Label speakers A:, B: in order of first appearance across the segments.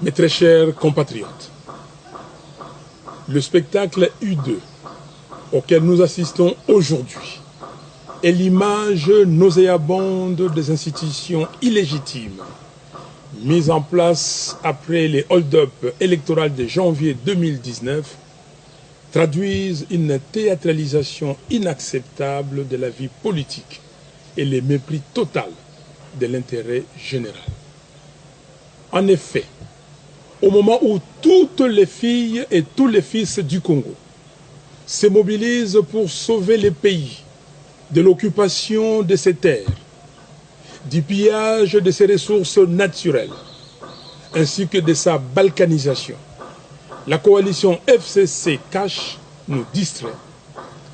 A: Mes très chers compatriotes, le spectacle U2 auquel nous assistons aujourd'hui est l'image nauséabonde des institutions illégitimes mises en place après les hold-up électoraux de janvier 2019 traduisent une théâtralisation inacceptable de la vie politique et le mépris total de l'intérêt général. En effet, au moment où toutes les filles et tous les fils du Congo se mobilisent pour sauver le pays de l'occupation de ses terres, du pillage de ses ressources naturelles, ainsi que de sa balkanisation, la coalition FCC cache, nous distrait,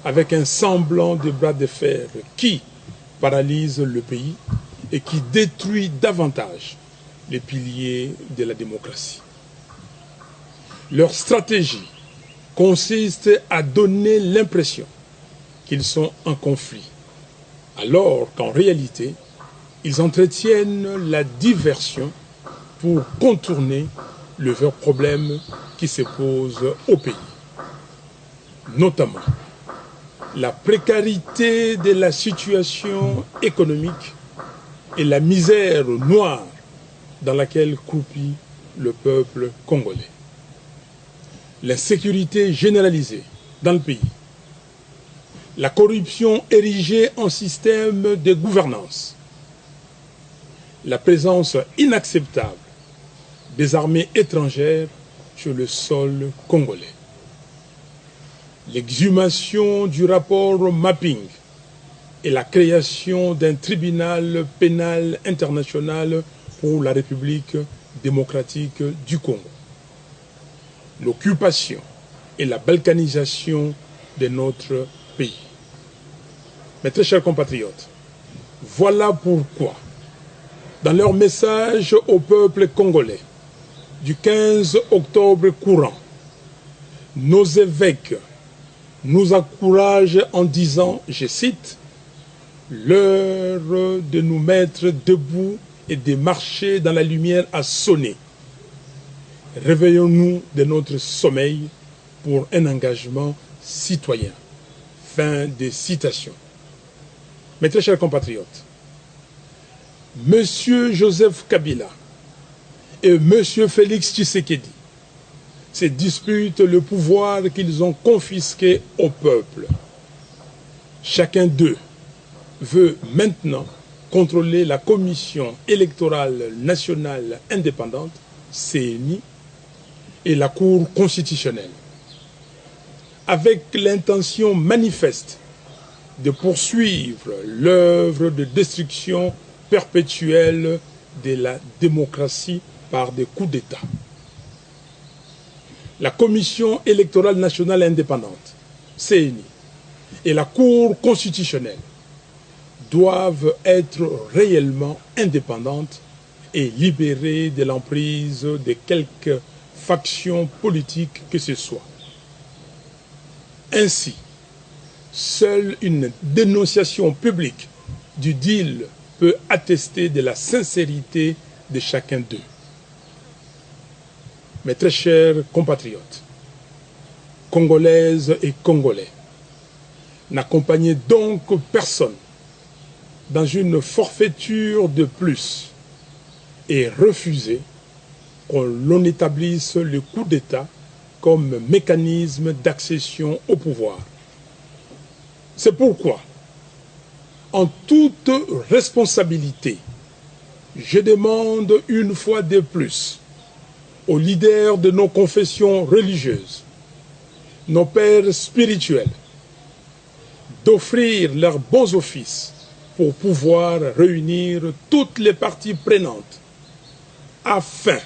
A: avec un semblant de bras de fer qui paralyse le pays et qui détruit davantage les piliers de la démocratie. Leur stratégie consiste à donner l'impression qu'ils sont en conflit, alors qu'en réalité, ils entretiennent la diversion pour contourner le vrai problème qui se pose au pays, notamment la précarité de la situation économique et la misère noire dans laquelle croupit le peuple congolais. L'insécurité généralisée dans le pays, la corruption érigée en système de gouvernance, la présence inacceptable des armées étrangères sur le sol congolais, l'exhumation du rapport mapping et la création d'un tribunal pénal international pour la République démocratique du Congo, l'occupation et la balkanisation de notre pays. Mes très chers compatriotes, voilà pourquoi, dans leur message au peuple congolais du 15 octobre courant, nos évêques nous encouragent en disant, je cite, « L'heure de nous mettre debout et de marcher dans la lumière a sonné. Réveillons-nous de notre sommeil pour un engagement citoyen. » Fin des citations. Mes très chers compatriotes, Monsieur Joseph Kabila et Monsieur Félix Tshisekedi se disputent le pouvoir qu'ils ont confisqué au peuple. Chacun d'eux veut maintenant contrôler la Commission électorale nationale indépendante, CENI, et la Cour constitutionnelle, avec l'intention manifeste de poursuivre l'œuvre de destruction perpétuelle de la démocratie par des coups d'État. La Commission électorale nationale indépendante, CENI, et la Cour constitutionnelle doivent être réellement indépendantes et libérées de l'emprise de quelque faction politique que ce soit. Ainsi, seule une dénonciation publique du deal peut attester de la sincérité de chacun d'eux. Mes très chers compatriotes, Congolaises et Congolais, n'accompagnez donc personne dans une forfaiture de plus et refusez qu'on établisse le coup d'État comme mécanisme d'accession au pouvoir. C'est pourquoi, en toute responsabilité, je demande une fois de plus aux leaders de nos confessions religieuses, nos pères spirituels, d'offrir leurs bons offices pour pouvoir réunir toutes les parties prenantes afin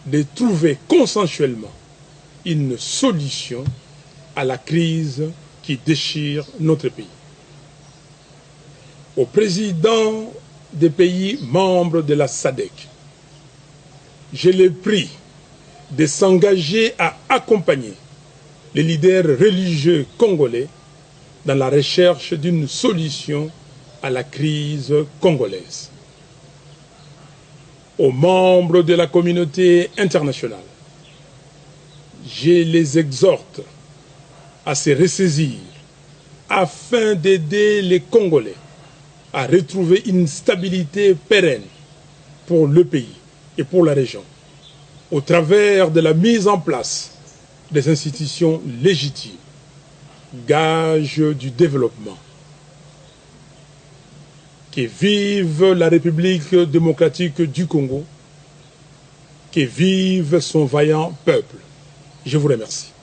A: de trouver consensuellement une solution à la crise qui déchire notre pays. Au président des pays membres de la SADC, je les prie de s'engager à accompagner les leaders religieux congolais dans la recherche d'une solution à la crise congolaise. aux membres de la communauté internationale. Je les exhorte à se ressaisir afin d'aider les Congolais à retrouver une stabilité pérenne pour le pays et pour la région, au travers de la mise en place des institutions légitimes, gage du développement. Que vive la République démocratique du Congo, que vive son vaillant peuple. Je vous remercie.